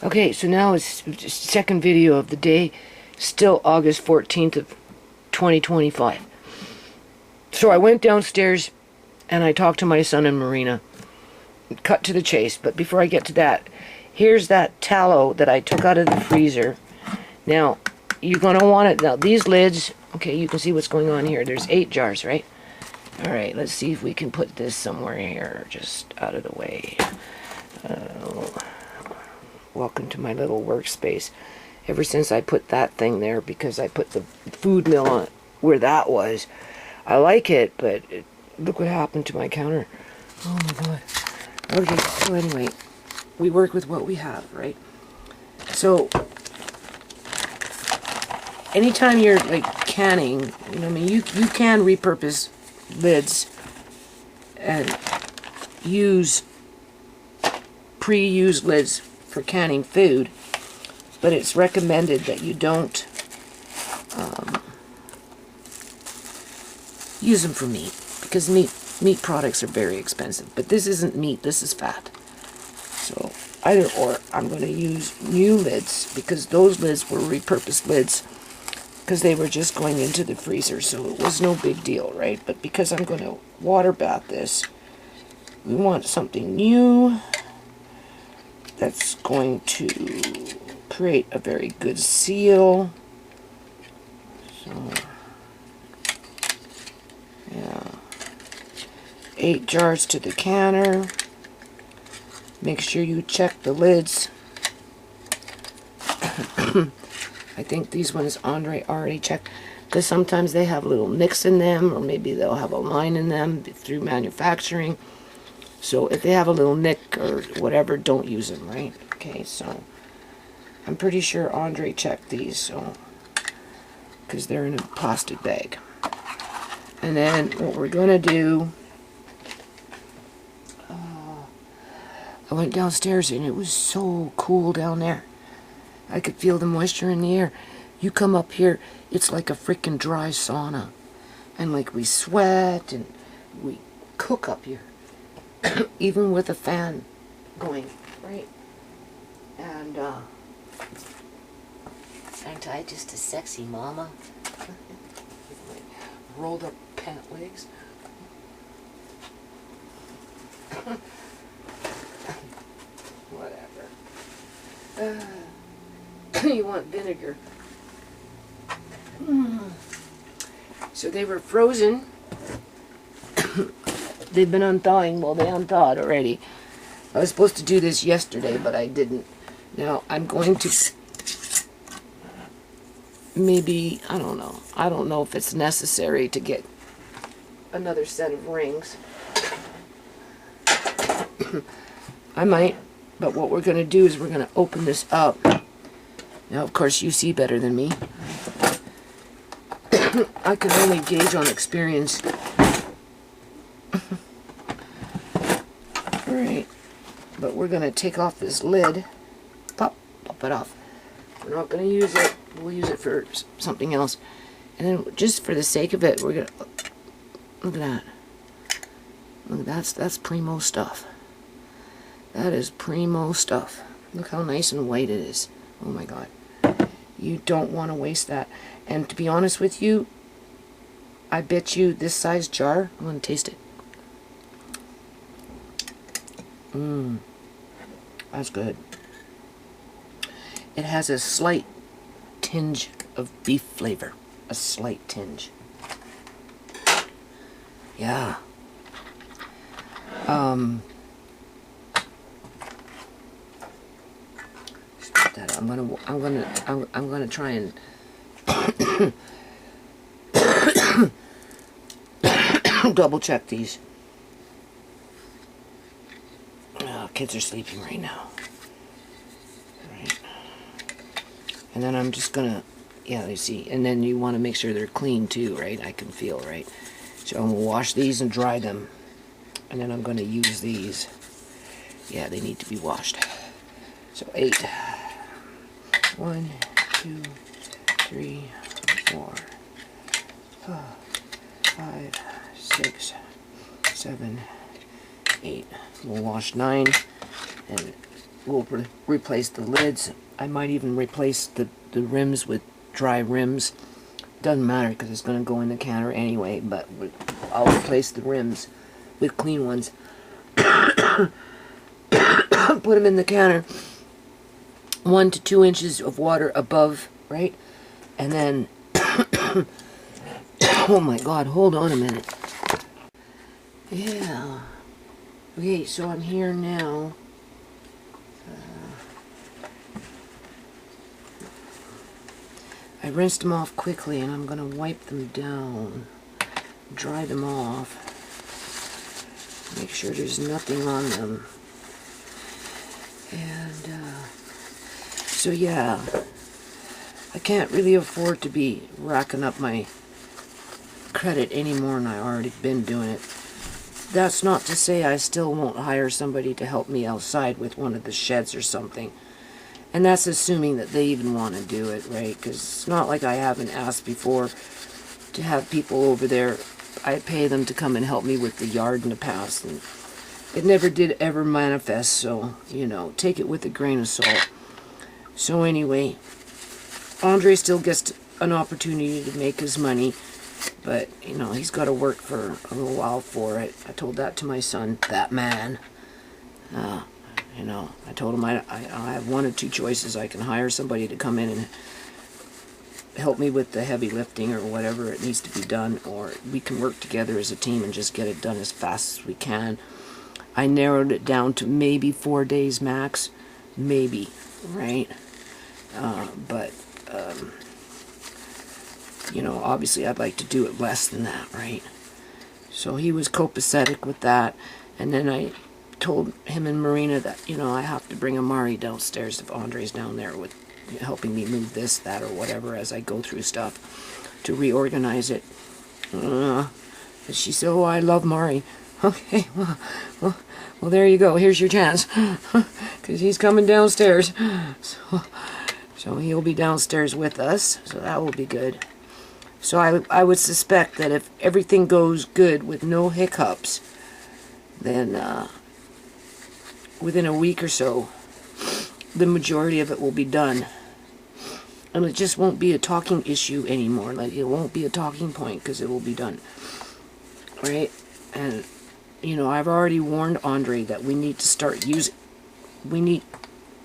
Okay, so now it's second video of the day, still August 14th of 2025. So I went downstairs and I talked to my son and Marina. Cut to the chase, but before I get to that, here's that tallow that I took out of the freezer. Now, you're going to want it. Now, these lids, okay, you can see what's going on here. There's 8 jars, right? All right, let's see if we can put this somewhere here, just out of the way. Welcome to my little workspace. Ever since I put that thing there, because I put the food mill on where that was, I like it, but look what happened to my counter. Oh my god. Okay, so anyway, we work with what we have, right? So, anytime you're like canning, you know, I mean, you can repurpose lids and use pre-used lids for canning food, but it's recommended that you don't use them for meat, because meat products are very expensive. But this isn't meat, this is fat. So either or, I'm going to use new lids, because those lids were repurposed lids because they were just going into the freezer, so it was no big deal, right? But because I'm going to water bath this, we want something new that's going to create a very good seal. So, yeah. 8 jars to the canner. Make sure you check the lids. I think these ones Andre already checked, because sometimes they have little nicks in them, or maybe they'll have a line in them through manufacturing. So if they have a little nick or whatever, don't use them, right? Okay, so I'm pretty sure Andre checked these, so because they're in a plastic bag. And then what we're gonna do, I went downstairs and it was so cool down there. I could feel the moisture in the air. You come up here, it's like a freaking dry sauna. And like we sweat and we cook up here. Even with a fan going, right? And, aren't I just a sexy mama? Rolled up pant legs. Whatever. You want vinegar. So they were frozen. They've been unthawing. Well, they unthawed already. I was supposed to do this yesterday, but I didn't. Now, I'm going to maybe, I don't know. I don't know if it's necessary to get another set of rings. I might, but what we're going to do is we're going to open this up. Now, of course, you see better than me. I can only gauge on experience. Alright, but we're going to take off this lid. Pop it off. We're not going to use it. We'll use it for something else. And then, just for the sake of it, we're going to... Look at that. Look, that's primo stuff. That is primo stuff. Look how nice and white it is. Oh my god. You don't want to waste that. And to be honest with you, I bet you this size jar, I'm going to taste it. That's good. It has a slight tinge of beef flavor. A slight tinge. Yeah. I'm gonna try and double check these. Kids are sleeping right now. Right. And then I'm just gonna, yeah, you see, and then you want to make sure they're clean too, right? I can feel, right? So I'm gonna wash these and dry them, and then I'm gonna use these. Yeah, they need to be washed. So 8. 1, 2, 3, 4, 5, 6, 7, 8. We'll wash 9 and will replace the lids. I might even replace the rims with dry rims. Doesn't matter because it's going to go in the canner anyway, but I'll replace the rims with clean ones. Put them in the canner 1 to 2 inches of water above, right? And then oh my god, hold on a minute. Yeah. Okay, so I'm here now. I rinsed them off quickly and I'm going to wipe them down, dry them off, make sure there's nothing on them. And so yeah, I can't really afford to be racking up my credit any more than I already been doing it. That's not to say I still won't hire somebody to help me outside with one of the sheds or something. And that's assuming that they even want to do it, right? Because it's not like I haven't asked before to have people over there. I pay them to come and help me with the yard in the past, and it never did ever manifest, so, you know, take it with a grain of salt. So anyway, Andre still gets an opportunity to make his money, but, you know, he's got to work for a little while for it. I told that to my son, that man. You know, I told him I have 1 or 2 choices. I can hire somebody to come in and help me with the heavy lifting or whatever it needs to be done, or we can work together as a team and just get it done as fast as we can. I narrowed it down to maybe 4 days max, maybe, right? But you know, obviously I'd like to do it less than that, right? So he was copacetic with that, and then I told him and Marina that, you know, I have to bring Amari downstairs if Andre's down there with helping me move this, that, or whatever as I go through stuff to reorganize it. And she said, oh, I love Mari. Okay, well, there you go. Here's your chance. Because he's coming downstairs. So he'll be downstairs with us. So that will be good. So I would suspect that if everything goes good with no hiccups, then within a week or so, the majority of it will be done. And it just won't be a talking issue anymore. Like, it won't be a talking point because it will be done. Right? And, you know, I've already warned Andre that we need to start using... We need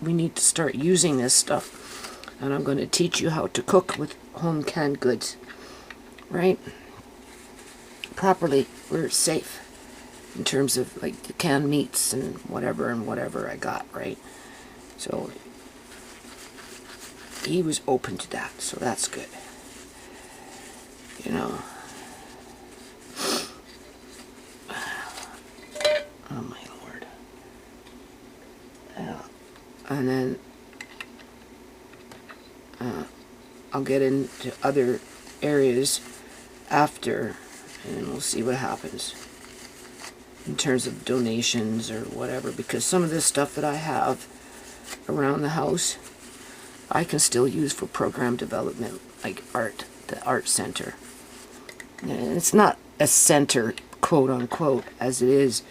to start using this stuff. And I'm going to teach you how to cook with home canned goods. Right? Properly, where it's safe. In terms of, like, the canned meats and whatever I got, right? So, he was open to that, so that's good. You know. Oh, my Lord. And then, I'll get into other areas after, and we'll see what happens. In terms of donations or whatever, because some of this stuff that I have around the house, I can still use for program development, like art, the art center. And it's not a center, quote unquote, as it is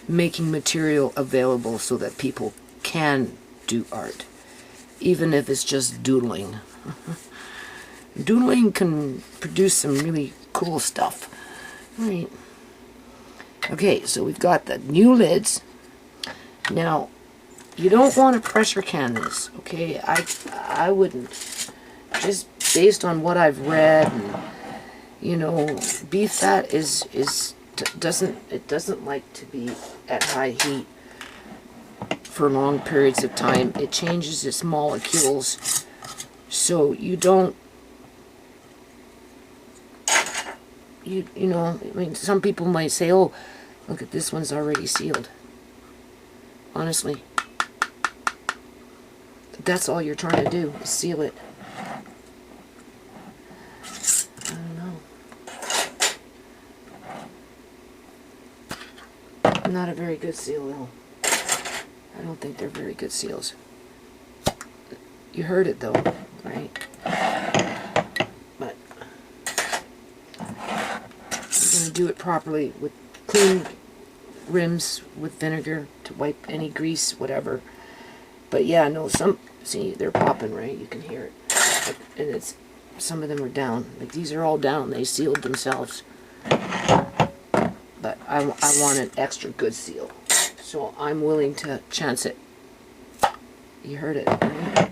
making material available so that people can do art, even if it's just doodling. Doodling can produce some really cool stuff, right? Okay, so we've got the new lids. Now, you don't want to pressure can this, okay? I wouldn't. Just based on what I've read, and, you know, beef fat doesn't like to be at high heat for long periods of time. It changes its molecules, so you don't. You know, I mean, some people might say, oh, look at this one's already sealed. Honestly. That's all you're trying to do, is seal it. I don't know. Not a very good seal, though. I don't think they're very good seals. You heard it, though, right? But I'm going to do it properly with clean rims with vinegar to wipe any grease, whatever. But yeah, no, see, they're popping, right? You can hear it. And it's, some of them are down. Like, these are all down. They sealed themselves. But I want an extra good seal. So I'm willing to chance it. You heard it, right?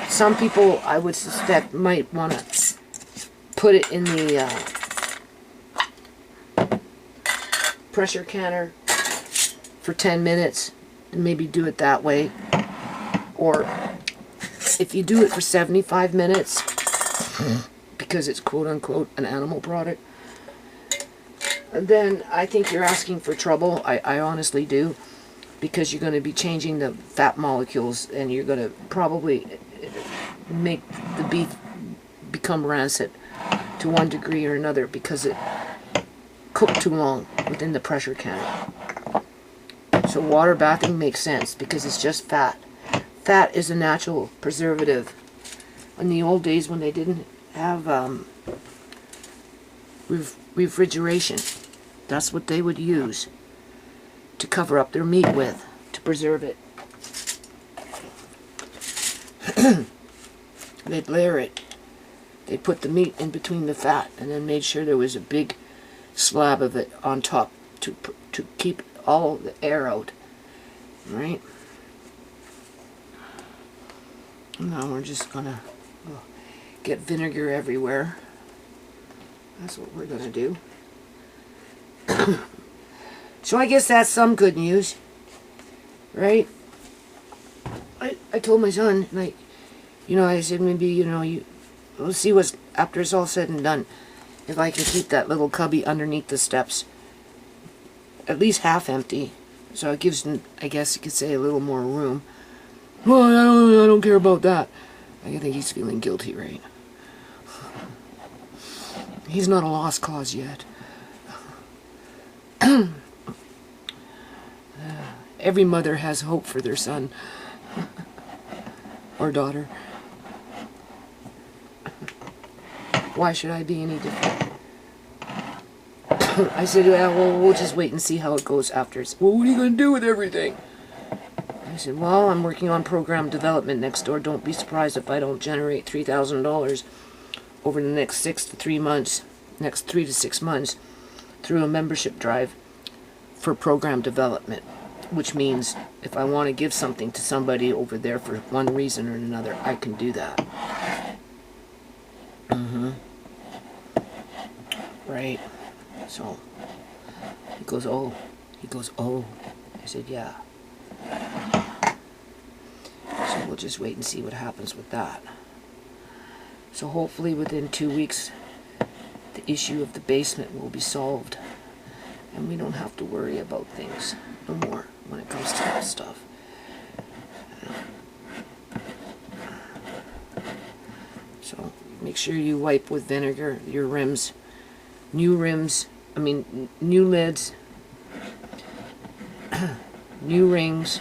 Some people, I would suspect, might want to put it in the pressure canner for 10 minutes and maybe do it that way. Or if you do it for 75 minutes, because it's quote-unquote an animal product, then I think you're asking for trouble. I honestly do. Because you're going to be changing the fat molecules, and you're going to probably make the beef become rancid to one degree or another because it cooked too long within the pressure canner. So water bathing makes sense because it's just fat. Fat is a natural preservative. In the old days when they didn't have refrigeration, that's what they would use to cover up their meat with, to preserve it. They'd layer it. They'd put the meat in between the fat and then made sure there was a big slab of it on top to keep all the air out. Right? Now we're just gonna get vinegar everywhere. That's what we're gonna do. So I guess that's some good news, right? I told my son, like, you know, I said maybe, we'll see what's, after it's all said and done, if I can keep that little cubby underneath the steps at least half empty, so it gives, I guess you could say, a little more room. Well, I don't care about that. I think he's feeling guilty, right? He's not a lost cause yet. Every mother has hope for their son or daughter. Why should I be any different? I said, well, we'll just wait and see how it goes after. Well, what are you going to do with everything? I said, well, I'm working on program development next door. Don't be surprised if I don't generate $3,000 over the next 3 to 6 months through a membership drive for program development. Which means if I want to give something to somebody over there for one reason or another, I can do that. Right. So he goes, oh. I said, yeah. So we'll just wait and see what happens with that. So hopefully within 2 weeks, the issue of the basement will be solved. And we don't have to worry about things no more when it comes to that stuff. So make sure you wipe with vinegar your rims. New lids, new rings.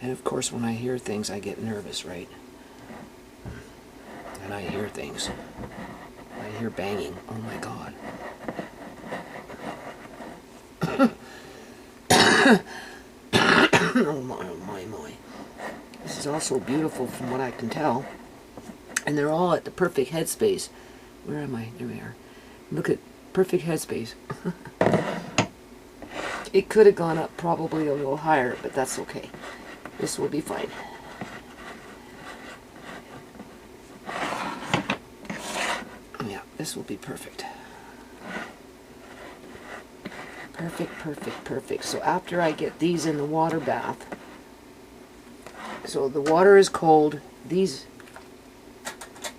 And of course when I hear things I get nervous, right? And I hear things. I hear banging. Oh my God. Oh my. This is also beautiful from what I can tell. And they're all at the perfect headspace. Where am I? There we are. Look at perfect headspace. It could have gone up probably a little higher, but that's okay. This will be fine. Yeah, this will be perfect. Perfect. So after I get these in the water bath, so the water is cold, these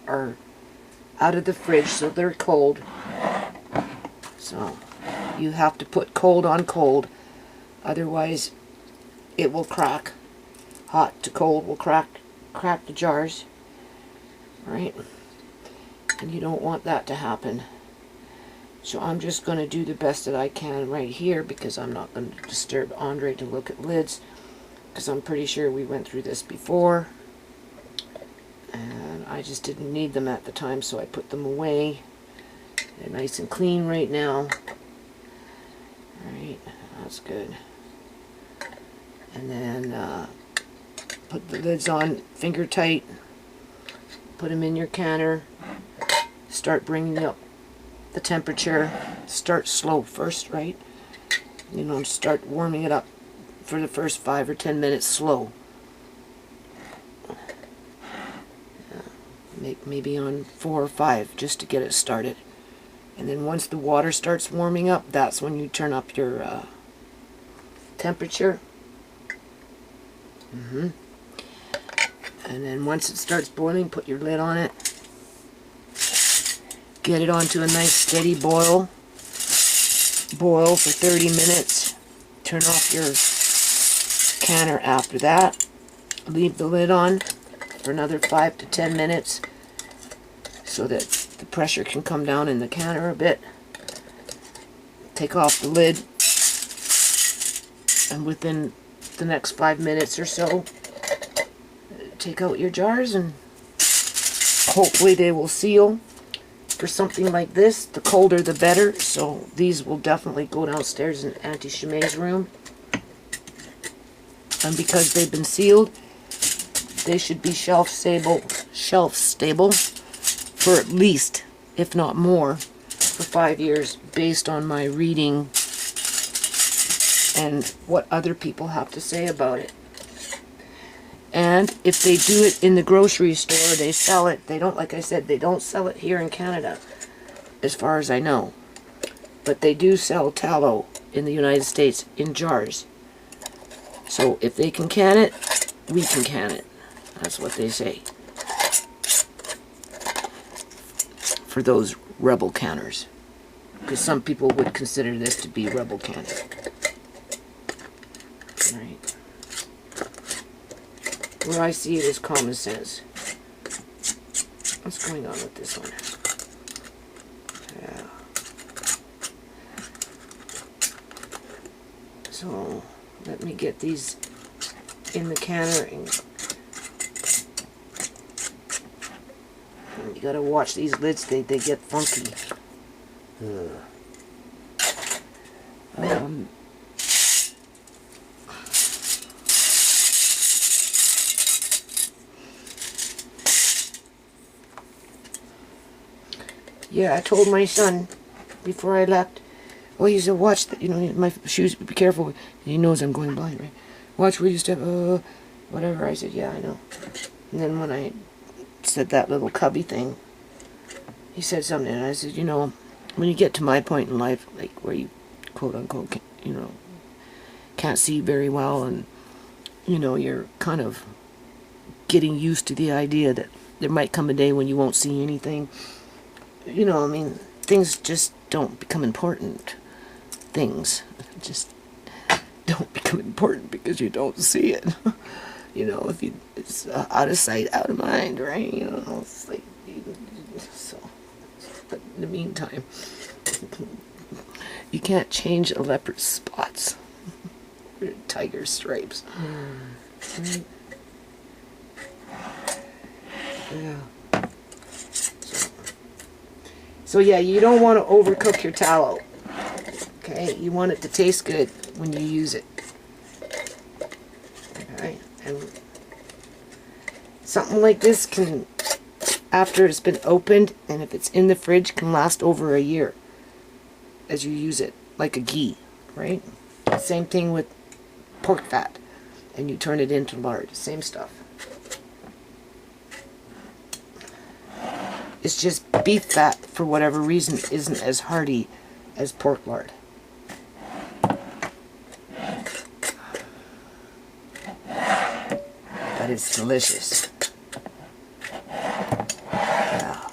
are out of the fridge, so they're cold. So you have to put cold on cold, otherwise it will crack. Hot to cold will crack the jars, right? And you don't want that to happen. So I'm just going to do the best that I can right here, because I'm not going to disturb Andre to look at lids, because I'm pretty sure we went through this before. And I just didn't need them at the time, so I put them away. They're nice and clean right now. Alright, that's good. And then put the lids on finger tight. Put them in your canner. Start bringing up the temperature. Start slow first, right? You know, start warming it up for the first 5 or 10 minutes slow. Maybe on 4 or 5 just to get it started. And then once the water starts warming up, that's when you turn up your temperature. And then once it starts boiling, put your lid on it. Get it onto a nice steady boil. Boil for 30 minutes. Turn off your canner after that. Leave the lid on for another 5 to 10 minutes so that the pressure can come down in the canner a bit. Take off the lid, and within the next 5 minutes or so, take out your jars, and hopefully they will seal. For something like this, the colder the better, so these will definitely go downstairs in Auntie Shemay's room. And because they've been sealed, they should be shelf stable for at least, if not more, for 5 years, based on my reading and what other people have to say about it. And if they do it in the grocery store, they sell it. They don't, like I said, they don't sell it here in Canada, as far as I know. But they do sell tallow in the United States in jars. So if they can can it, we can can it. That's what they say. For those rebel canners. Because some people would consider this to be rebel canning. Alright. Where I see it is common sense. What's going on with this one? Yeah. So, let me get these in the canner, and you gotta watch these lids, they get funky. Yeah, I told my son before I left, well, he said, watch, you know, my shoes, be careful. He knows I'm going blind, right? Watch where you step, whatever. I said, yeah, I know. And then when I said that little cubby thing, he said something, and I said, you know, when you get to my point in life, like where you, quote unquote, you know, can't see very well, and, you know, you're kind of getting used to the idea that there might come a day when you won't see anything. You know, I mean, things just don't become important. Things just don't become important because you don't see it. You know, if you, it's out of sight, out of mind, right? You know, it's like, so, but in the meantime, you can't change a leopard's spots or a tiger's stripes. Right? Yeah. So yeah, you don't want to overcook your tallow. Okay, you want it to taste good when you use it. Okay, and something like this can, after it's been opened, and if it's in the fridge, can last over a year as you use it, like a ghee, right? Same thing with pork fat, and you turn it into lard, same stuff. It's just beef fat, for whatever reason, isn't as hearty as pork lard. But it's delicious. Yeah.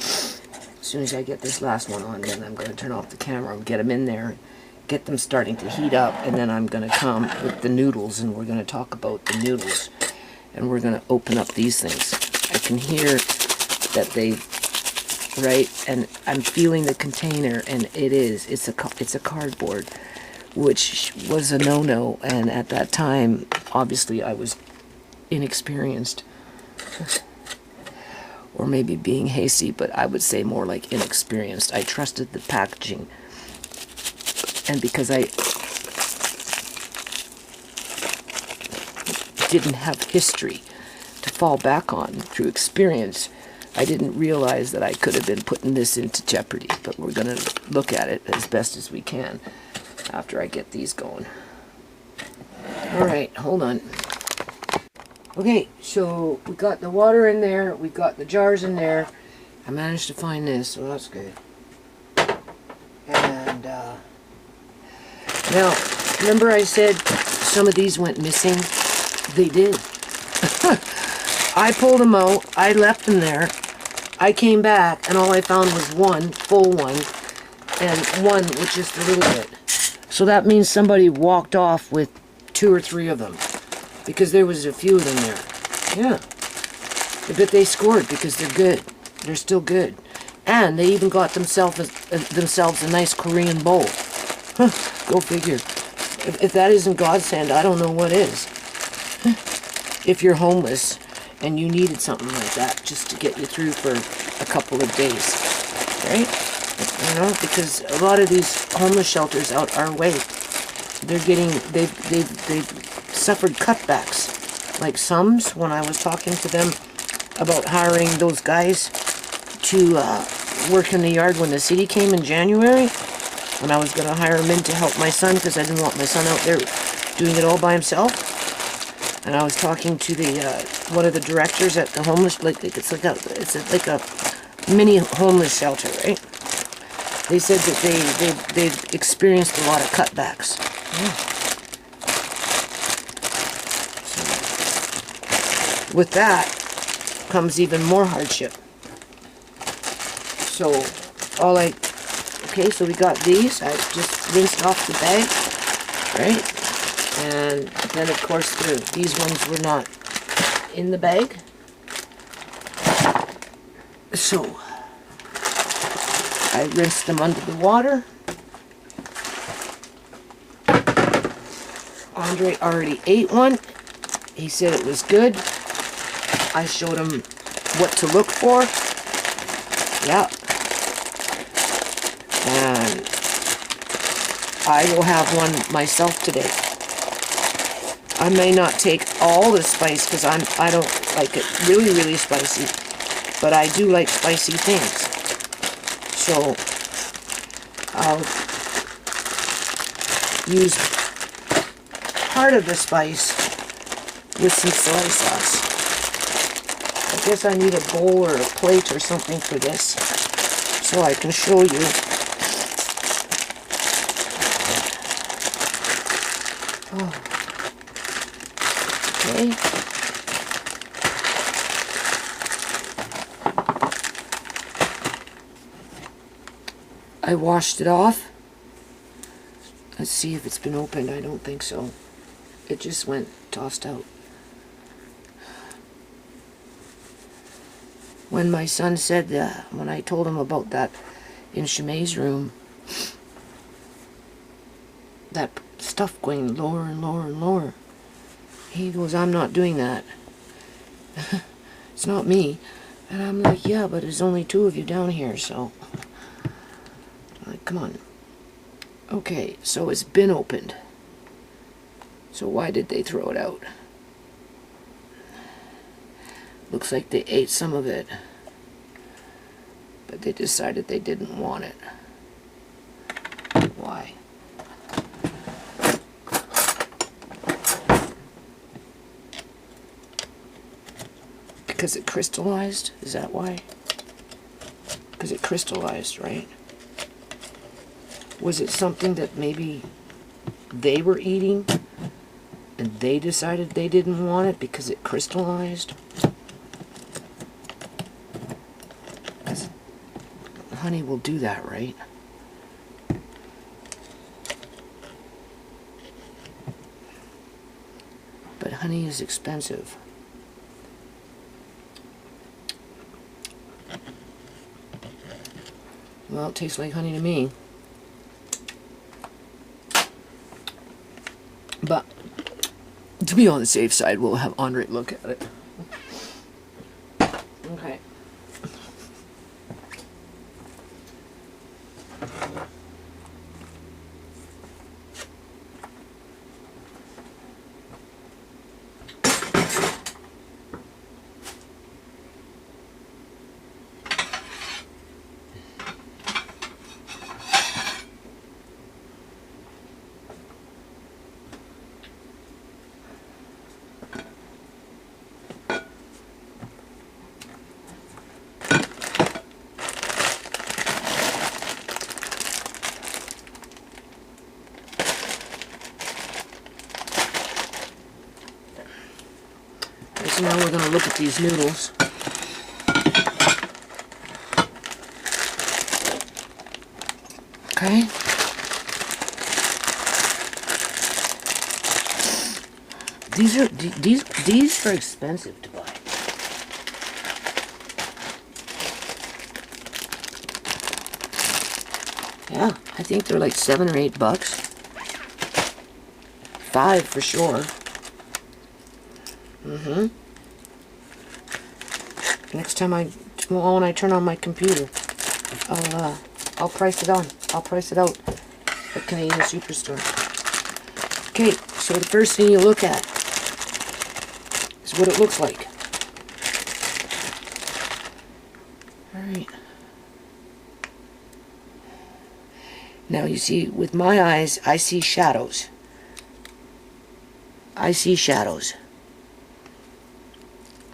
As soon as I get this last one on, then I'm going to turn off the camera and get them in there, get them starting to heat up, and then I'm going to come with the noodles, and we're going to talk about the noodles. And we're going to open up these things. I can hear that they, right, and I'm feeling the container, and it's a cardboard, which was a no-no, and at that time, obviously, I was inexperienced or maybe being hasty, but I would say more like inexperienced. I trusted the packaging, and because I didn't have history to fall back on through experience, I didn't realize that I could have been putting this into jeopardy. But we're going to look at it as best as we can after I get these going. All right, hold on. Okay, so we got the water in there, we got the jars in there. I managed to find this, so that's good. And now, remember I said some of these went missing? They did. I pulled them out, I left them there, I came back, and all I found was one, full one, and one with just a little bit. So that means somebody walked off with 2 or 3 of them, because there was a few of them there. Yeah. But they scored because they're good. They're still good. And they even got themselves a nice Korean bowl. Go figure. If that isn't godsend, I don't know what is. If you're homeless and you needed something like that just to get you through for a couple of days, right? You know, because a lot of these homeless shelters out our way, they've suffered cutbacks. Like Sums, when I was talking to them about hiring those guys to work in the yard when the city came in January, when I was going to hire them in to help my son because I didn't want my son out there doing it all by himself. And I was talking to the one of the directors at the homeless, it's like a mini homeless shelter, right? They said that they've experienced a lot of cutbacks. Yeah. So, with that comes even more hardship. So okay, so we got these. I just rinsed off the bag, right? And then of course these ones were not in the bag. So I rinsed them under the water. Andre already ate one. He said it was good. I showed him what to look for. Yeah. And I will have one myself today. I may not take all the spice because I don't like it really, really spicy. But I do like spicy things. So I'll use part of the spice with some soy sauce. I guess I need a bowl or a plate or something for this so I can show you. Oh. Okay. I washed it off. Let's see if it's been opened. I don't think so. It just went tossed out. When my son said that, when I told him about that in Shemai's room, that stuff going lower and lower and lower, he goes, "I'm not doing that. It's not me." And I'm like, "Yeah, but there's only 2 of you down here, so." Like, come on. Okay, so it's been opened. So why did they throw it out? Looks like they ate some of it, but they decided they didn't want it. Why? Because it crystallized? Is that why? Because it crystallized, right? Was it something that maybe they were eating and they decided they didn't want it because it crystallized? Honey will do that, right? But honey is expensive. Well, it tastes like honey to me. But to be on the safe side, we'll have Andre look at it. Okay. So now we're going to look at these noodles. Okay. These are expensive to buy. Yeah, I think they're like $7 or $8. 5 for sure. Next time when I turn on my computer, I'll price it on. I'll price it out at Canadian Superstore. Okay, so the first thing you look at is what it looks like. Alright. Now you see, with my eyes, I see shadows. I see shadows.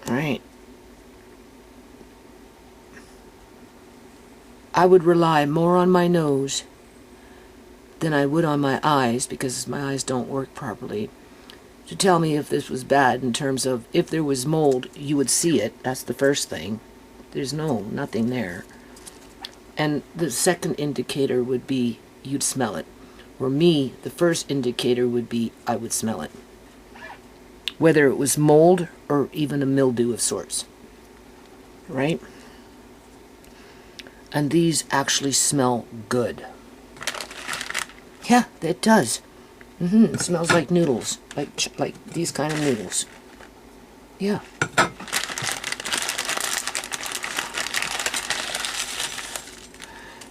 Alright. I would rely more on my nose than I would on my eyes, because my eyes don't work properly, to tell me if this was bad, in terms of if there was mold, you would see it. That's the first thing. There's nothing there. And the second indicator would be you'd smell it. For me, the first indicator would be I would smell it. Whether it was mold or even a mildew of sorts. Right? And these actually smell good. Yeah, it does. It smells like noodles. Like these kind of noodles. Yeah.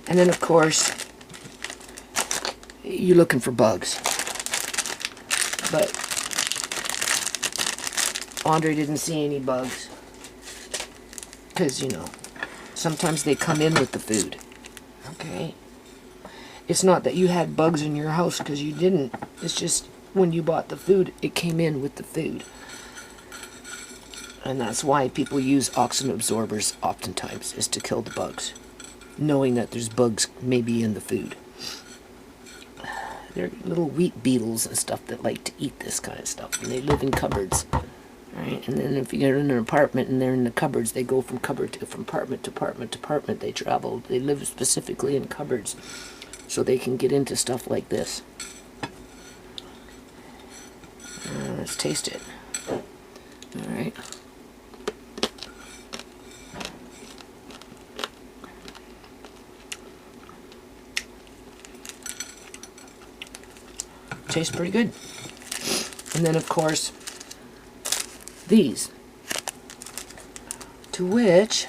And then of course, you're looking for bugs. But Andre didn't see any bugs. Because, you know, sometimes they come in with the food. Okay? It's not that you had bugs in your house, because you didn't. It's just when you bought the food, it came in with the food. And that's why people use oxygen absorbers oftentimes, is to kill the bugs, knowing that there's bugs maybe in the food. They're little wheat beetles and stuff that like to eat this kind of stuff, and they live in cupboards. Right? And then if you're in an apartment and they're in the cupboards, they go from apartment to apartment to apartment. They travel. They live specifically in cupboards, so they can get into stuff like this. Let's taste it. All right. Tastes pretty good. And then of course, these, to which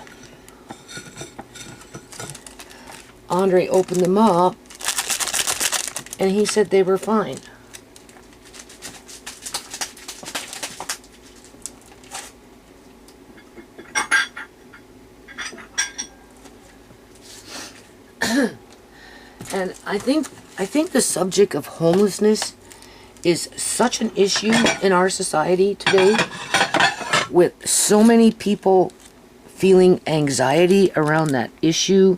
Andre opened them up and he said they were fine. And I think the subject of homelessness is such an issue in our society today, with so many people feeling anxiety around that issue,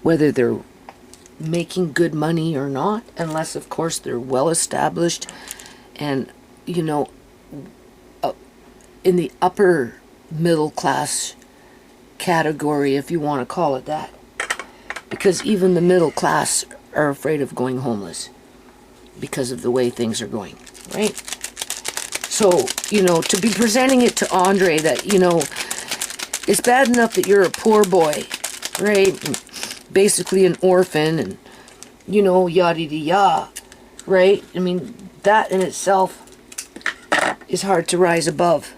whether they're making good money or not, unless of course they're well established and, you know, in the upper middle class category, if you want to call it that. Because even the middle class are afraid of going homeless because of the way things are going, right? So, you know, to be presenting it to Andre that, you know, it's bad enough that you're a poor boy, right? And basically an orphan and, you know, yada-yada, right? I mean, that in itself is hard to rise above,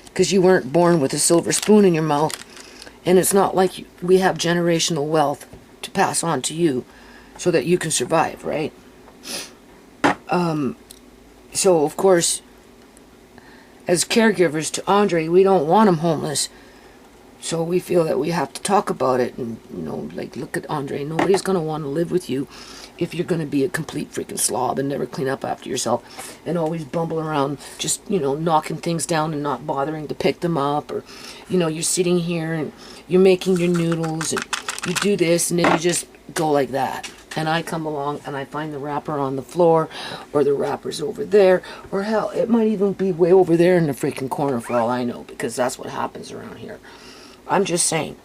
because you weren't born with a silver spoon in your mouth, and it's not like we have generational wealth to pass on to you. so that you can survive, right? So, of course, as caregivers to Andre, we don't want him homeless. So we feel that we have to talk about it and, you know, like, look at Andre. Nobody's going to want to live with you if you're going to be a complete freaking slob and never clean up after yourself and always bumble around just, you know, knocking things down and not bothering to pick them up. Or, you know, you're sitting here and you're making your noodles and you do this and then you just go like that. And I come along and I find the wrapper on the floor, or the wrapper's over there, or hell, it might even be way over there in the freaking corner for all I know, because that's what happens around here. I'm just saying.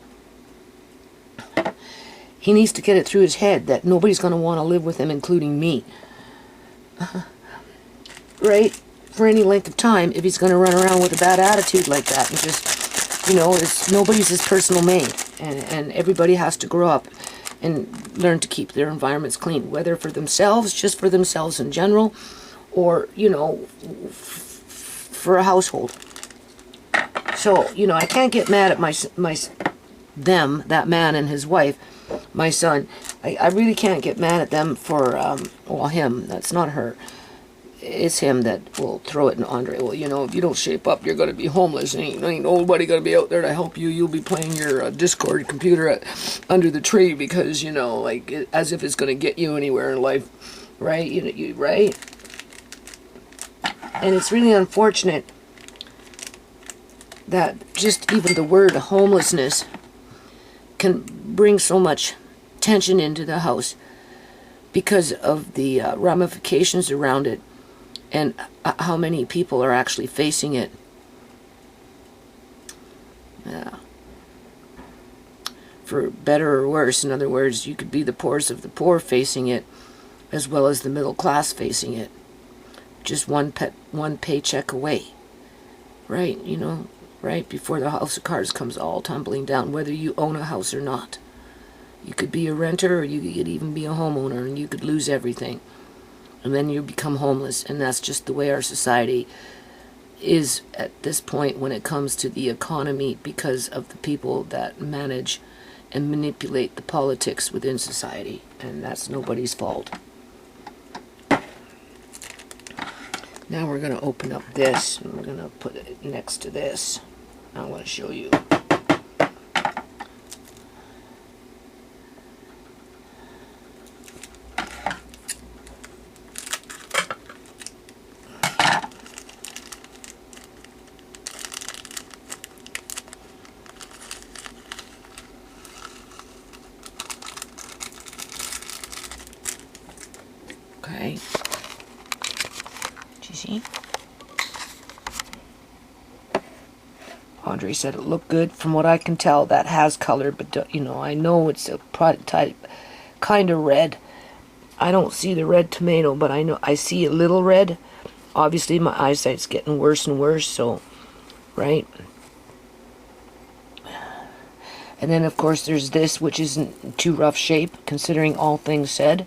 He needs to get it through his head that nobody's going to want to live with him, including me. Right? For any length of time, if he's going to run around with a bad attitude like that and just, you know, nobody's his personal mate. And everybody has to grow up and learn to keep their environments clean, whether for themselves, just for themselves in general, or, you know, for a household. So, you know, I can't get mad at that man and his wife, my son. I really can't get mad at them for, well, him, that's not her. It's him that will throw it in Andre. Well, you know, if you don't shape up, you're going to be homeless. Ain't nobody going to be out there to help you. You'll be playing your Discord computer under the tree because, you know, like, as if it's going to get you anywhere in life, right? Right? And it's really unfortunate that just even the word homelessness can bring so much tension into the house because of the ramifications around it. And how many people are actually facing it. Yeah. For better or worse, in other words, you could be the poorest of the poor facing it, as well as the middle class facing it. Just one paycheck away. Right, you know, right before the house of cards comes all tumbling down, whether you own a house or not. You could be a renter, or you could even be a homeowner, and you could lose everything. And then you become homeless, and that's just the way our society is at this point when it comes to the economy, because of the people that manage and manipulate the politics within society, and that's nobody's fault. Now we're going to open up this, and we're going to put it next to this. I want to show you. Okay. Do you see? Andre said it looked good. From what I can tell, that has color, but you know, I know it's a product type, kind of red. I don't see the red tomato, but I know I see a little red. Obviously, my eyesight's getting worse and worse, so, right? And then, of course, there's this, which isn't too rough shape, considering all things said.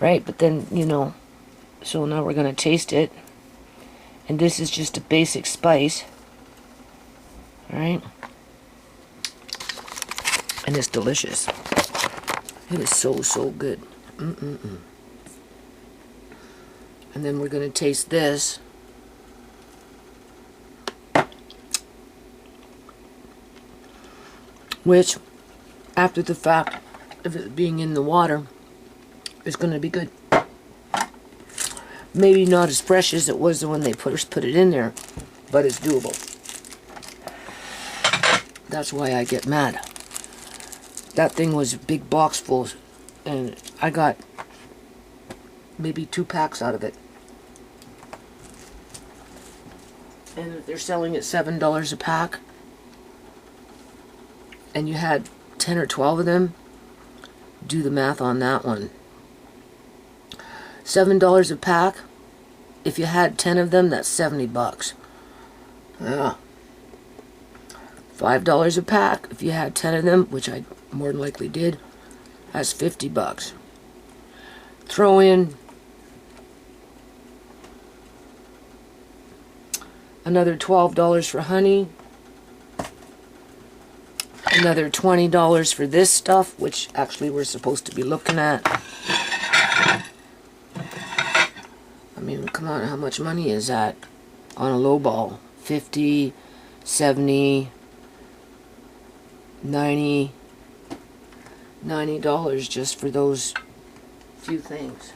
Right, but then, you know, so now we're going to taste it. And this is just a basic spice. Right? And it's delicious. It is so, so good. And then we're going to taste this. Which, after the fact of it being in the water, is going to be good. Maybe not as fresh as it was when they first put it in there, but it's doable. That's why I get mad. That thing was a big box full, and I got maybe 2 packs out of it. And if they're selling it $7 a pack, and you had 10 or 12 of them, do the math on that one. $7 a pack. If you had 10 of them, that's $70. Yeah. $5 a pack. If you had 10 of them, which I more than likely did, that's $50. Throw in another $12 for honey. Another $20 for this stuff, which actually we're supposed to be looking at. I mean, come on, how much money is that on a low ball? 50, 70, 90, $90 just for those few things.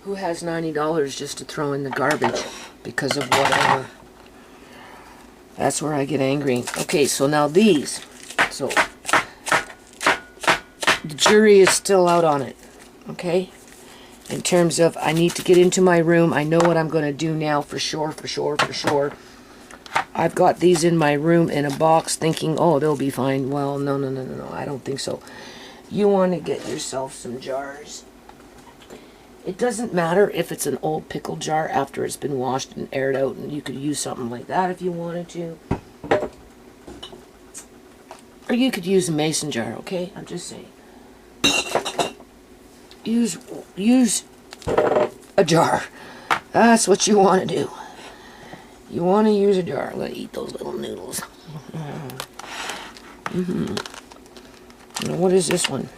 Who has $90 just to throw in the garbage because of whatever? That's where I get angry. Okay, so now these. So the jury is still out on it. Okay? In terms of, I need to get into my room. I know what I'm going to do now for sure, for sure, for sure. I've got these in my room in a box thinking, oh, they'll be fine. Well, no, no, no, no, no. I don't think so. You want to get yourself some jars. It doesn't matter if it's an old pickle jar after it's been washed and aired out, and you could use something like that if you wanted to. Or you could use a mason jar, okay? I'm just saying. Use a jar. That's what you want to do. You want to use a jar. I'm going to eat those little noodles. Now, what is this one?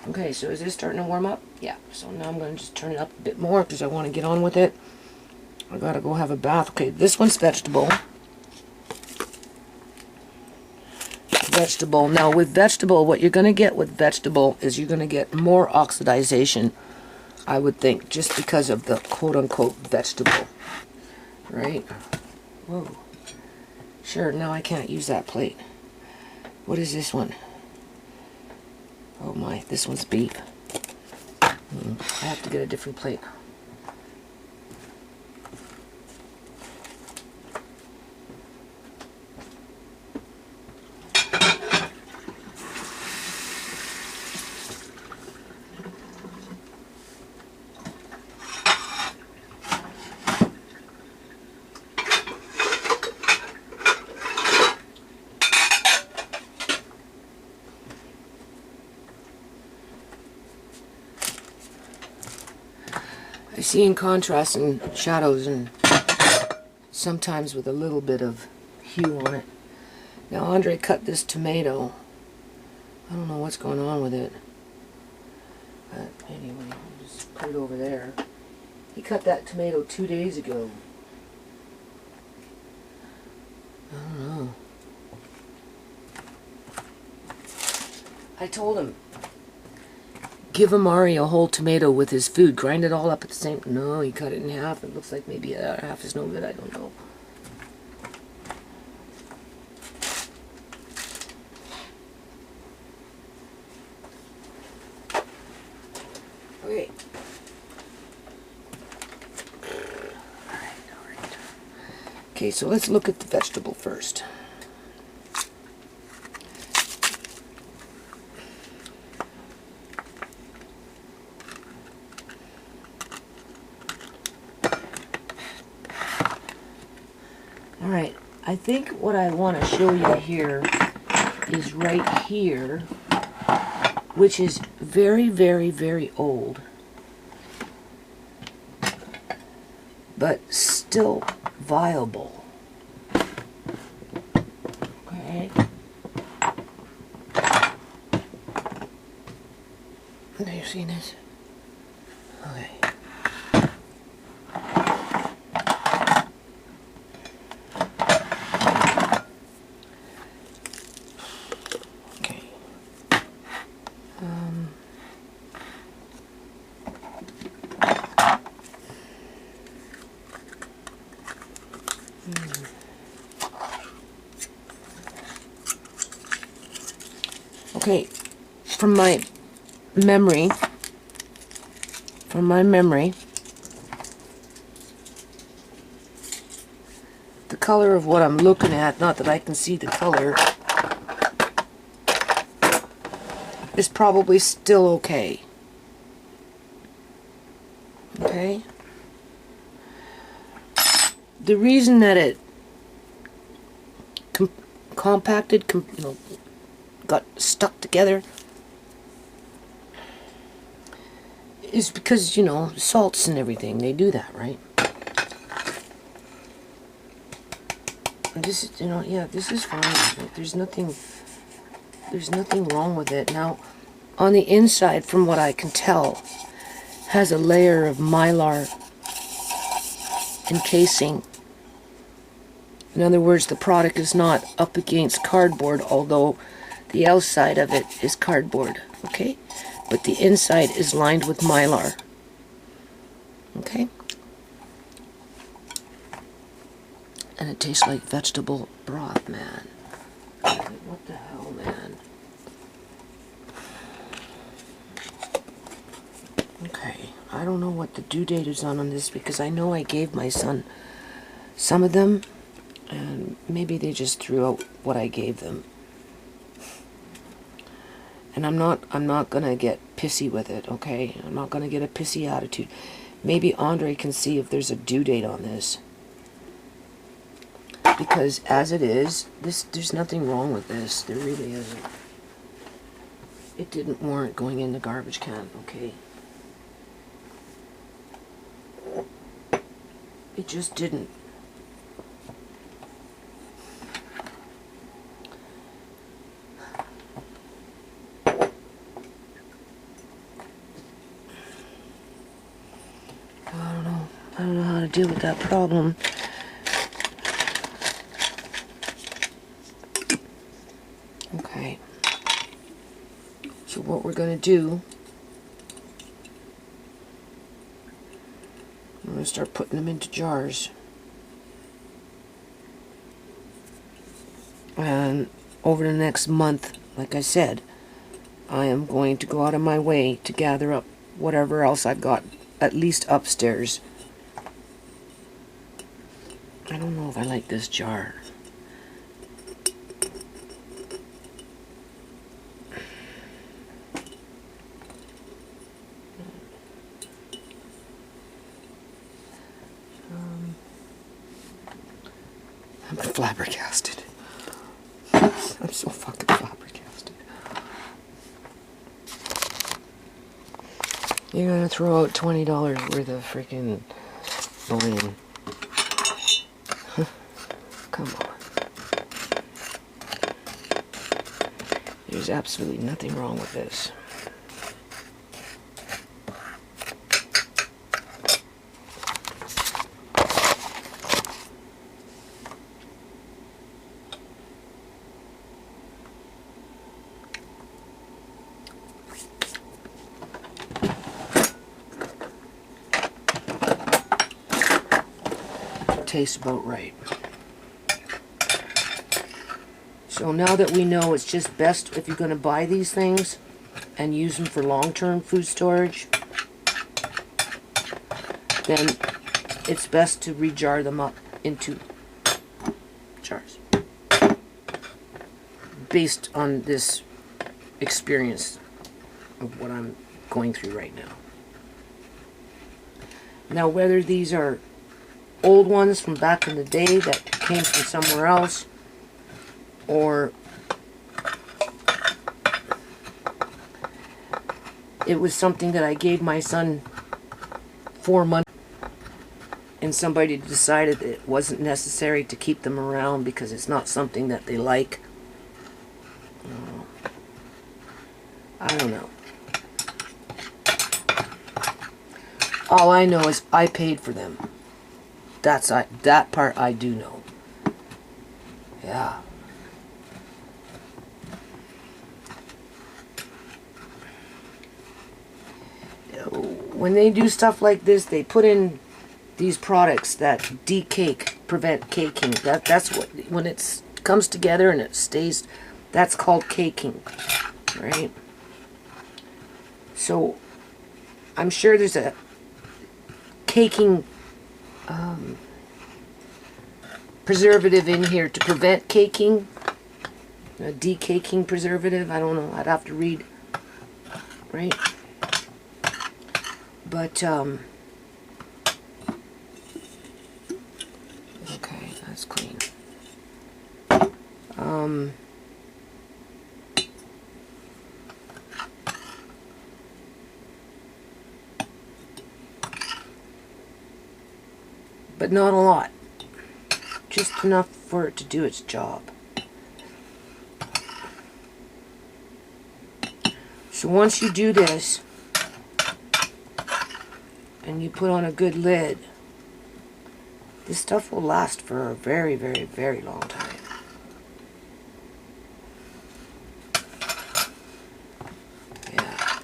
Okay, so is this starting to warm up? Yeah, so now I'm going to just turn it up a bit more because I want to get on with it. I gotta go have a bath. Okay, this one's vegetable. Vegetable. Now, with vegetable, what you're going to get with vegetable is you're going to get more oxidization, I would think, just because of the quote-unquote vegetable. Right? Whoa. Sure, now I can't use that plate. What is this one? Oh my, this one's beef. I have to get a different plate. I see in contrast and shadows and sometimes with a little bit of hue on it. Now Andre cut this tomato. I don't know what's going on with it. But anyway, I'll just put it over there. He cut that tomato 2 days ago. I don't know. I told him, give Amari a whole tomato with his food. Grind it all up at the same... No, he cut it in half. It looks like maybe half is no good. I don't know. Okay. Alright. Okay, so let's look at the vegetable first. Alright, I think what I want to show you here is right here, which is very, very, very old, but still viable. Okay. Have you seen this? Okay. Okay, from my memory, the color of what I'm looking at, not that I can see the color, is probably still okay. Okay? The reason that it compacted, got stuck together is because, salts and everything, they do that, right? This is, you know, yeah, this is fine. There's nothing wrong with it. Now, on the inside, from what I can tell, has a layer of Mylar encasing. In other words, the product is not up against cardboard, although the outside of it is cardboard, okay? But the inside is lined with Mylar, okay? And it tastes like vegetable broth, man. What the hell, man? Okay, I don't know what the due date is on this, because I know I gave my son some of them, and maybe they just threw out what I gave them. And I'm not gonna get pissy with it, okay? I'm not gonna get a pissy attitude. Maybe Andre can see if there's a due date on this. Because as it is, there's nothing wrong with this. There really isn't. It didn't warrant going in the garbage can, okay? It just didn't. I don't know how to deal with that problem. Okay. So what we're going to do, I'm going to start putting them into jars. And over the next month, like I said, I am going to go out of my way to gather up whatever else I've got, at least upstairs. I don't know if I like this jar. I'm flabbergasted. I'm so fucking flabbergasted. You're gonna throw out $20 worth of freaking blame. Come on. There's absolutely nothing wrong with this. Tastes about right. So now that we know it's just best if you're going to buy these things and use them for long-term food storage, then it's best to rejar them up into jars. Based on this experience of what I'm going through right now. Now, whether these are old ones from back in the day that came from somewhere else, or it was something that I gave my son 4 months, and somebody decided that it wasn't necessary to keep them around because it's not something that they like. I don't know. All I know is I paid for them. That part I do know. Yeah. When they do stuff like this, they put in these products that de-cake, prevent caking. That's what, when it comes together and it stays, that's called caking, right? So I'm sure there's a caking preservative in here to prevent caking, a de-caking preservative. I don't know, I'd have to read, right? But okay, that's clean. But not a lot. just enough for it to do its job. So once you do this, and you put on a good lid, this stuff will last for a very, very, very long time. Yeah.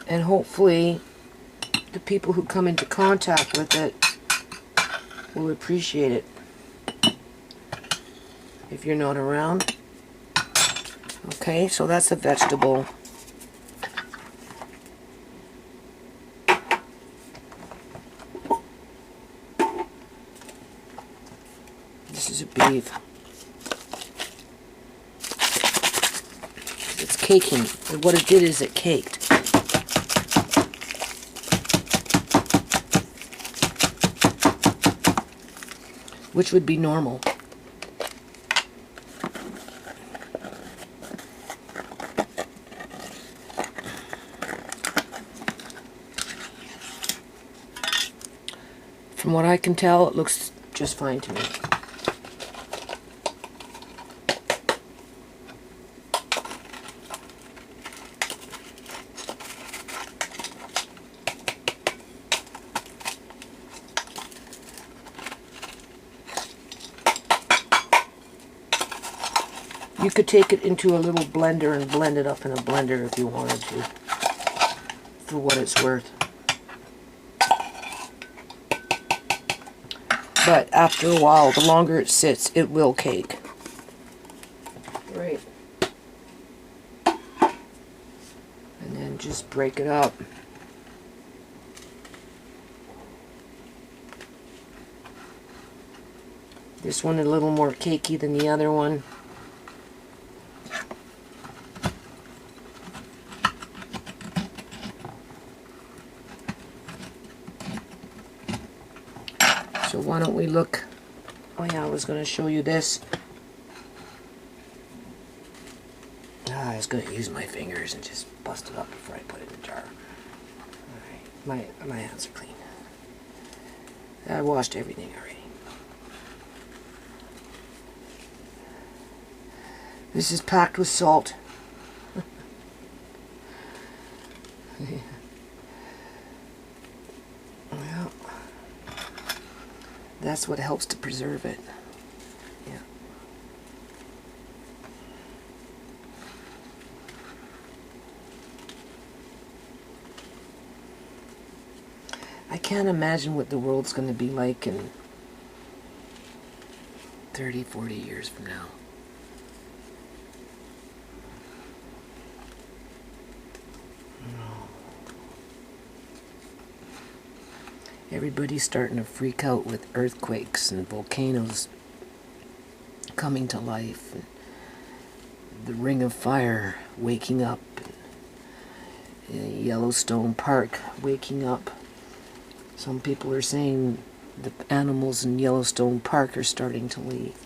And hopefully, the people who come into contact with it will appreciate it. If you're not around. Okay, so that's a vegetable. This is a beef. It's caking. What it did is it caked. Which would be normal. From what I can tell, it looks just fine to me. You could take it into a little blender and blend it up in a blender if you wanted to, for what it's worth. But after a while, the longer it sits, it will cake. Right. And then just break it up. This one a little more cakey than the other one. So why don't we look? Oh yeah, I was going to show you this. I was going to use my fingers and just bust it up before I put it in the jar. Alright, my hands are clean. I washed everything already. This is packed with salt. Yeah. Well, that's what helps to preserve it. Yeah. I can't imagine what the world's going to be like in 30, 40 years from now. Everybody's starting to freak out with earthquakes and volcanoes coming to life, and the Ring of Fire waking up, and Yellowstone Park waking up. Some people are saying the animals in Yellowstone Park are starting to leave.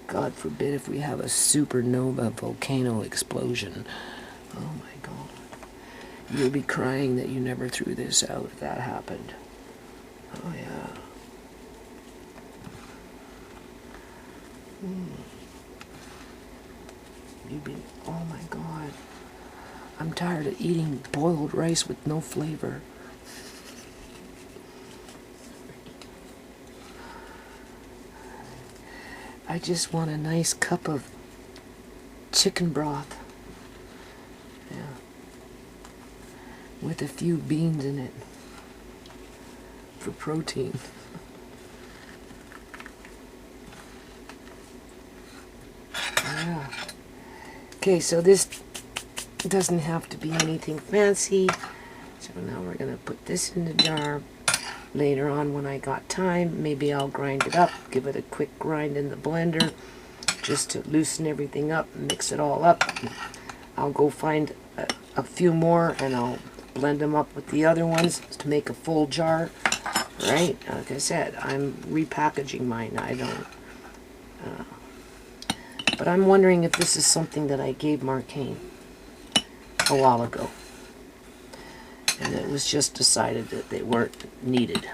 God forbid if we have a supernova volcano explosion. Oh my God. You'll be crying that you never threw this out if that happened. Oh yeah. You'd be, oh my God. I'm tired of eating boiled rice with no flavor. I just want a nice cup of chicken broth. Yeah. With a few beans in it. For protein. Yeah. Okay, so this doesn't have to be anything fancy. So now we're going to put this in the jar. Later on when I got time, maybe I'll grind it up, give it a quick grind in the blender just to loosen everything up, mix it all up. I'll go find a few more and I'll blend them up with the other ones to make a full jar. Right? Like I said, I'm repackaging mine. I don't... but I'm wondering if this is something that I gave Marcane a while ago. And it was just decided that they weren't needed.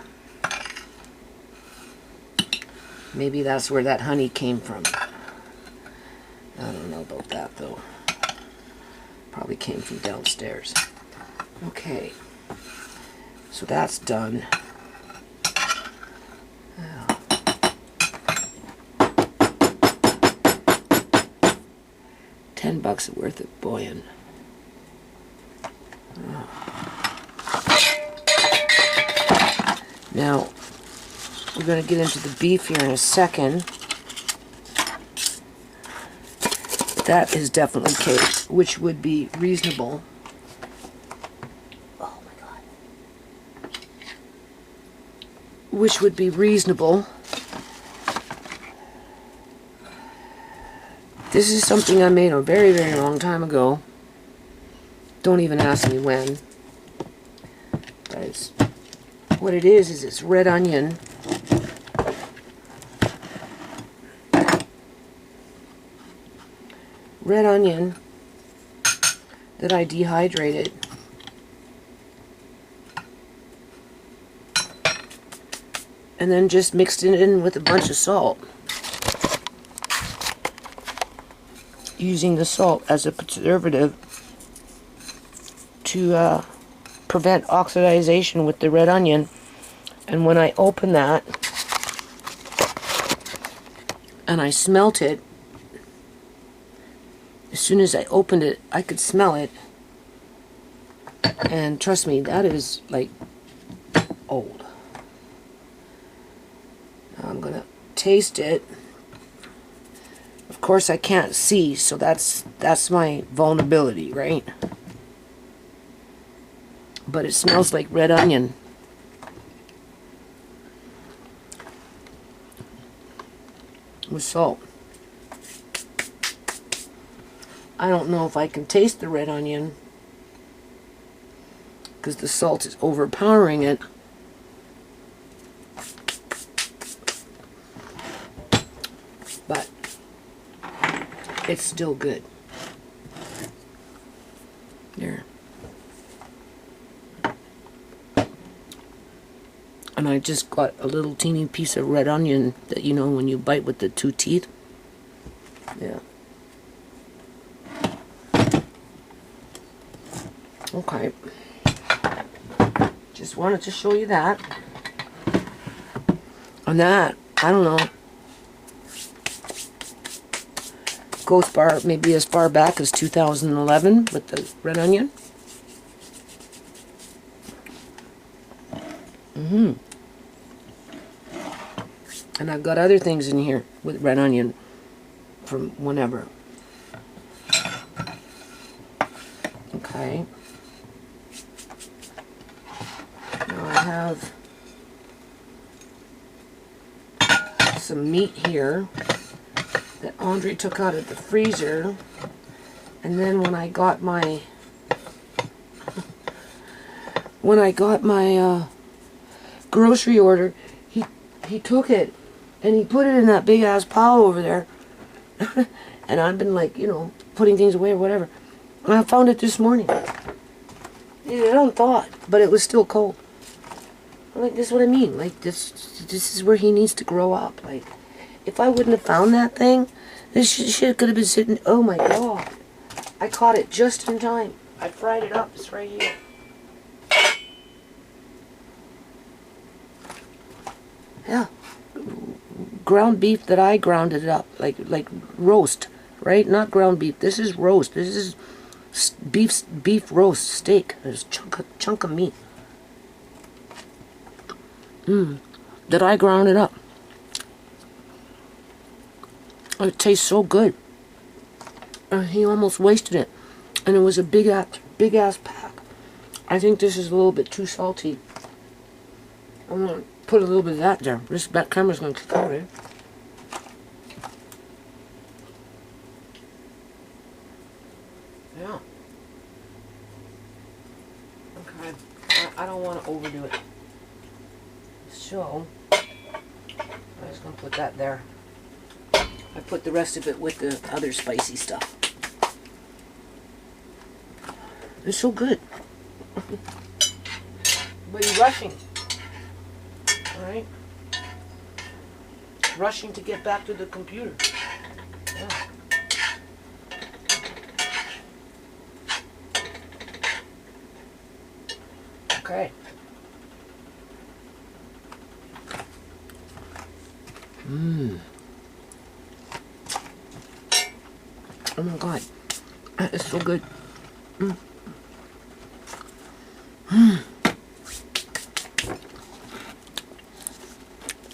Maybe that's where that honey came from. I don't know about that though. Probably came from downstairs. Okay, so that's done. Oh. $10 worth of bouillon. Now, we're going to get into the beef here in a second. That is definitely caged, which would be reasonable. Oh my God. Which would be reasonable. This is something I made a very, very long time ago. Don't even ask me when. But it's, what it is it's red onion. Red onion that I dehydrated. And then just mixed it in with a bunch of salt. Using the salt as a preservative to prevent oxidization with the red onion. And when I open that and I smelt it, as soon as I opened it, I could smell it. And trust me, that is like old. Now I'm gonna taste it. Of course I can't see, so that's my vulnerability, right? But it smells like red onion. With salt. I don't know if I can taste the red onion because the salt is overpowering it. But it's still good. There. And I just got a little teeny piece of red onion that, you know, when you bite with the 2 teeth. Yeah. Okay. Just wanted to show you that. And that, I don't know, goes maybe as far back as 2011 with the red onion. And I've got other things in here with red onion from whenever. Okay. Now I have some meat here that Andre took out of the freezer. And then when I got my grocery order, he took it and he put it in that big ass pile over there. And I've been like, you know, putting things away or whatever. And I found it this morning. It unthawed, but it was still cold. I'm like, this is what I mean. Like, this is where he needs to grow up. Like, if I wouldn't have found that thing, this shit could have been sitting. Oh my God. I caught it just in time. I fried it up. It's right here. Yeah. Ground beef that I grounded it up. Like roast. Right? Not ground beef. This is roast. This is beef roast steak. There's a chunk of meat. That I ground it up. It tastes so good. He almost wasted it. And it was a big ass pack. I think this is a little bit too salty. I'm going to put a little bit of that there. This back camera's going to kick out, eh? Yeah. Okay. I don't want to overdo it. So, I'm just going to put that there. I put the rest of it with the other spicy stuff. It's so good. But you're rushing. Alright? rushing to get back to the computer. Yeah. Okay. Oh my God. It's so good.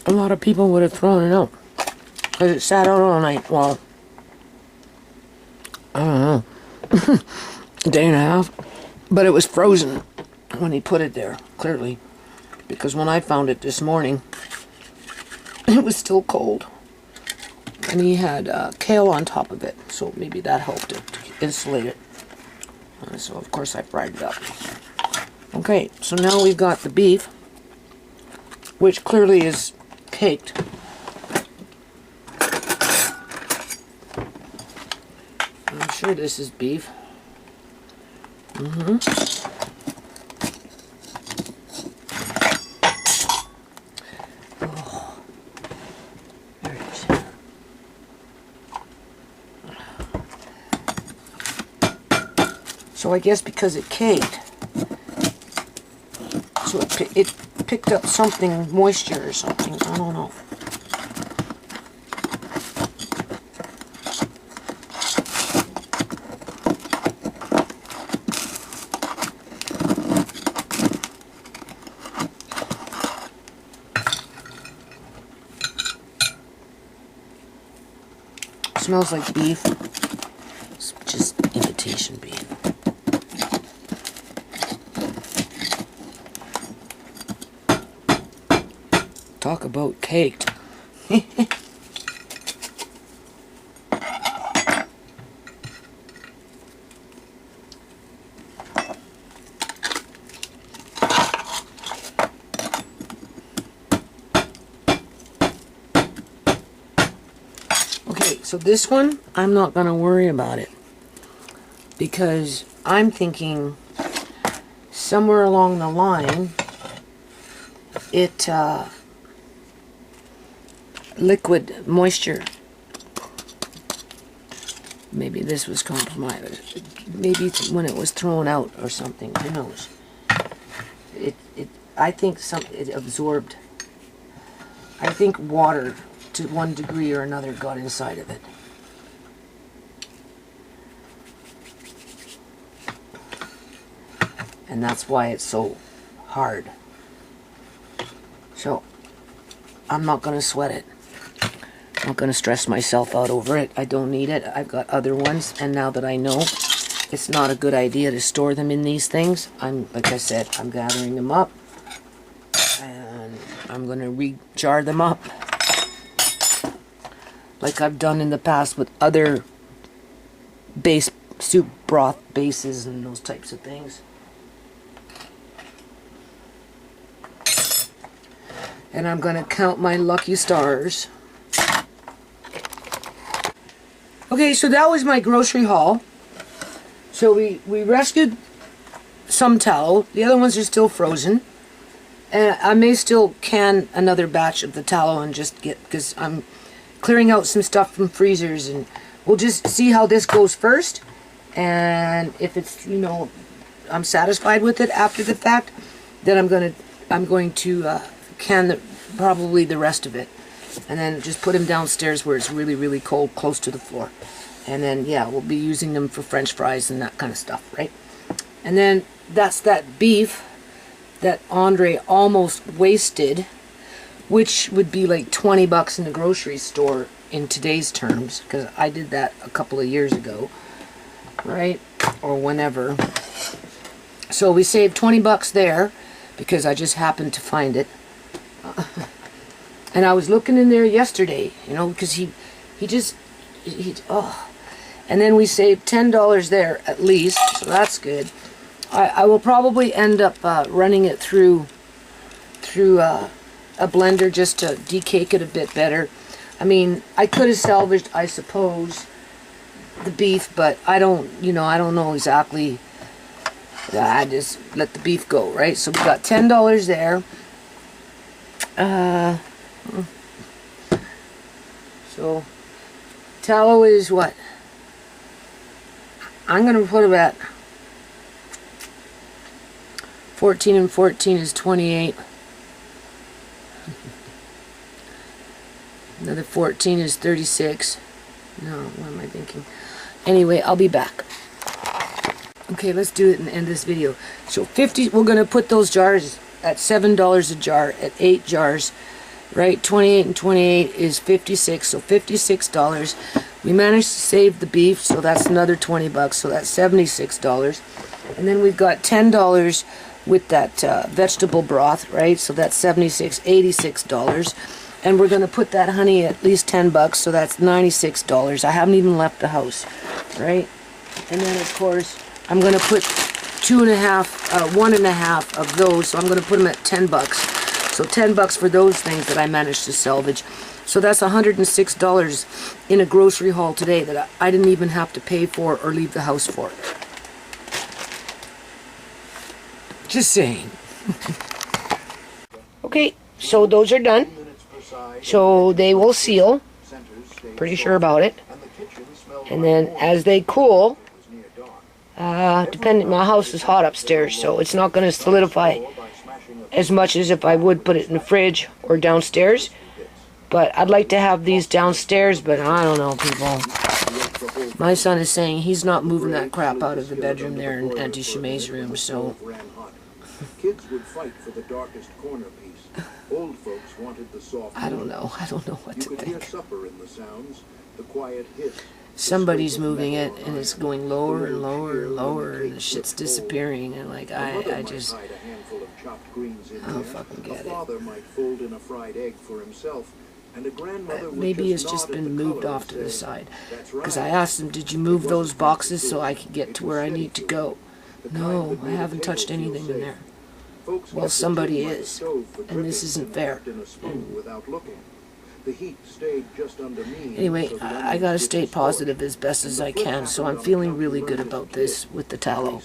A lot of people would have thrown it out because it sat out all night. Well, I don't know, a day and a half. But it was frozen when he put it there, clearly. Because when I found it this morning, it was still cold. And he had kale on top of it, so maybe that helped it to insulate it. So of course I fried it up. Okay, so now we've got the beef, which clearly is caked. I'm sure this is beef. Oh, there it is. So I guess because it caked, so it picked up something, moisture or something, I don't know. Smells like beef. It's just imitation beef. Talk about caked. Okay, so this one, I'm not going to worry about it. Because I'm thinking somewhere along the line, it, liquid moisture. Maybe this was compromised. Maybe when it was thrown out or something. Who knows? I think it absorbed. I think water to one degree or another got inside of it. And that's why it's so hard. So I'm not going to sweat it. I'm not going to stress myself out over it. I don't need it. I've got other ones, and now that I know it's not a good idea to store them in these things, like I said, I'm gathering them up, and I'm going to re-jar them up, like I've done in the past with other base soup broth bases and those types of things. And I'm going to count my lucky stars. Okay, so that was my grocery haul. So we rescued some tallow. The other ones are still frozen. And I may still can another batch of the tallow and just because I'm clearing out some stuff from freezers, and we'll just see how this goes first. And if it's, I'm satisfied with it after the fact, then I'm going to can probably the rest of it, and then just put them downstairs where it's really, really cold, close to the floor. And then, yeah, we'll be using them for French fries and that kind of stuff, right? And then that's that beef that Andre almost wasted, which would be like 20 bucks in the grocery store in today's terms, because I did that a couple of years ago, right? Or whenever. So we saved 20 bucks there because I just happened to find it. And I was looking in there yesterday, because he and then we saved $10 there at least, so that's good. I will probably end up running it through a blender just to decake it a bit better. I mean, I could have salvaged, I suppose, the beef, but I don't know exactly. I just let the beef go, right? So we got $10 there. So tallow is what? I'm going to put it at 14 and 14 is 28. Another 14 is 36. No, what am I thinking? Anyway, I'll be back. Okay, let's do it and end this video. So 50, we're going to put those jars at $7 a jar, at 8 jars, right? 28 and 28 is 56, so $56. We managed to save the beef, so that's another 20 bucks, so that's $76. And then we've got $10 with that vegetable broth, right? So that's $86. And we're going to put that honey at least 10 bucks, so that's $96. I haven't even left the house, right? And then, of course, I'm going to put 1.5 of those, so I'm going to put them at 10 bucks. So 10 bucks for those things that I managed to salvage. So that's $106 in a grocery haul today that I didn't even have to pay for or leave the house for. Just saying. Okay, so those are done. So they will seal. Pretty sure about it. And then as they cool, depending, my house is hot upstairs, so it's not going to solidify as much as if I would put it in the fridge or downstairs. But I'd like to have these downstairs, but I don't know, people. My son is saying he's not moving that crap out of the bedroom there in Auntie Shemay's room, so... Kids would fight for the darkest corner piece. Old folks wanted the soft. I don't know what to think. You could hear think. supper in the sounds, the quiet hiss. Somebody's moving it, and it's going lower and lower and lower, and the shit's disappearing, and like, I just... I don't fucking get it. Father might fold in a fried egg for himself, and a grandmother would Maybe it's just just nod at been the moved color off to and the say, side. "That's right." Because I asked him, did you move those boxes so I could get to where I need to go? No, I haven't touched anything in there. Well, somebody is, and this isn't fair. Anyway, I gotta stay positive as best as I can, so I'm feeling really good about this with the tallow.